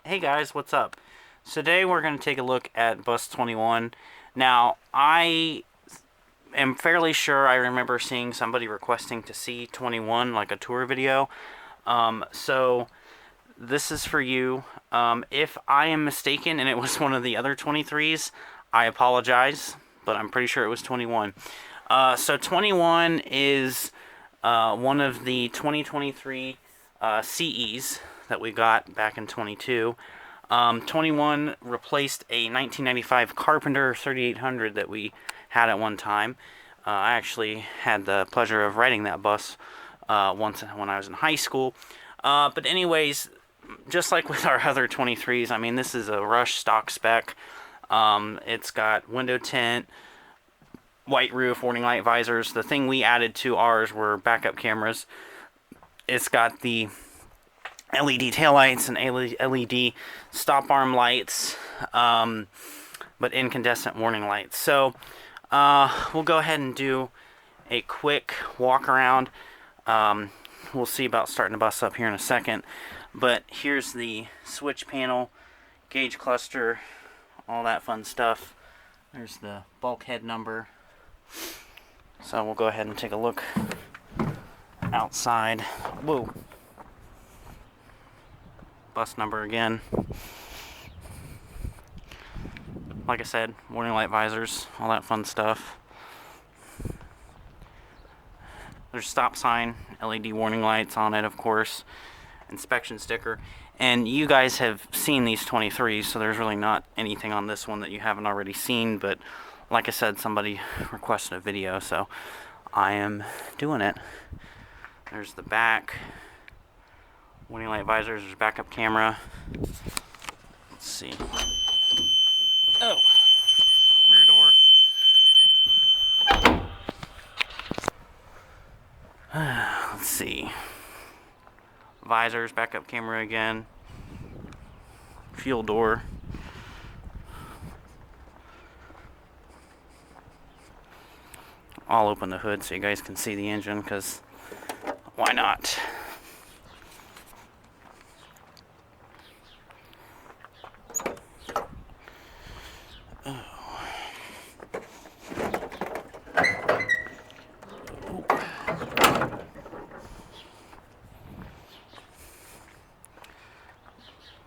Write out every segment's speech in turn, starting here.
Hey guys, what's up? So today we're going to take a look at bus 21. Now, I am fairly sure I remember seeing somebody requesting to see 21, like a tour video. So this is for you. If I am mistaken and it was one of the other 23s, I apologize, but I'm pretty sure it was 21. So 21 is one of the 2023 CEs that we got back in 22. 21 replaced a 1995 Carpenter 3800 that we had at one time. I actually had the pleasure of riding that bus once when I was in high school. But anyways, just like with our other 23s, I mean, this is a Rush stock spec. It's got window tint, white roof, warning light visors. The thing we added to ours were backup cameras. It's got the LED taillights and LED stop arm lights, but incandescent warning lights. So we'll go ahead and do a quick walk around. We'll see about starting the bus up here in a second. But here's the switch panel, gauge cluster, all that fun stuff. There's the bulkhead number. So we'll go ahead and take a look outside. Whoa. Bus number again. Like I said, warning light visors, all that fun stuff. There's stop sign, LED warning lights on it, of course. Inspection sticker. And you guys have seen these 23s, so there's really not anything on this one that you haven't already seen. But like I said, somebody requested a video, so I am doing it. There's the back. Warning light visors, there's backup camera. Let's see. Oh, rear door. Let's see. Visors, backup camera again. Fuel door. I'll open the hood so you guys can see the engine, because why not?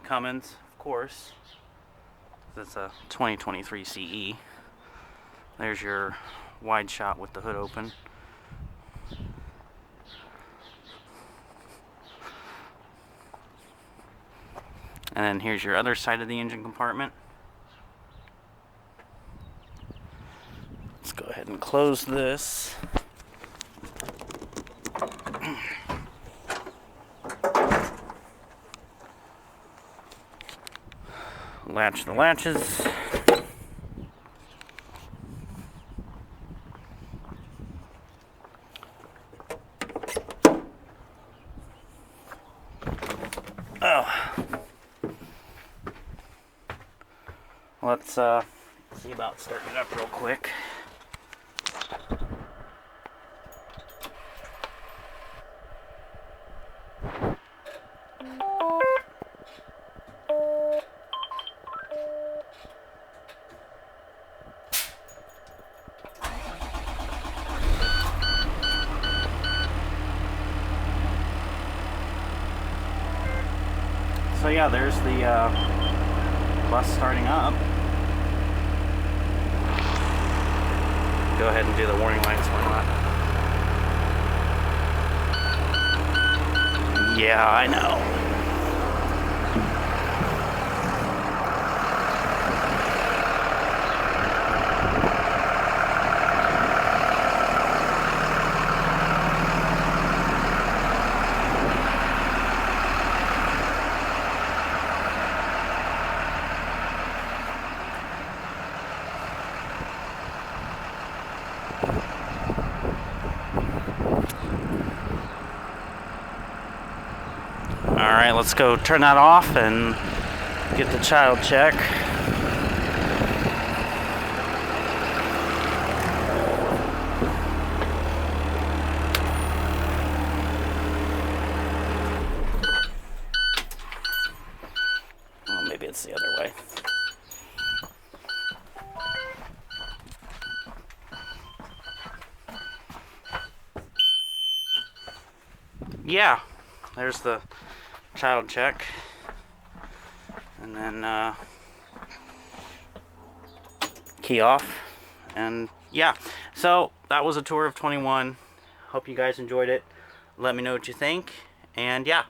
Cummins, of course. That's a 2023 CE. There's your wide shot with the hood open. And then here's your other side of the engine compartment. Let's go ahead and close this. Latch the latches. Oh. Let's see about starting it up real quick. So yeah, there's the bus starting up. Go ahead and do the warning lights or not. Yeah, I know. Alright, let's go turn that off and get the child check. maybe it's the other way. Yeah, there's the child check. And then key off. And yeah, so that was a tour of 21. Hope you guys enjoyed it. Let me know what you think. And yeah.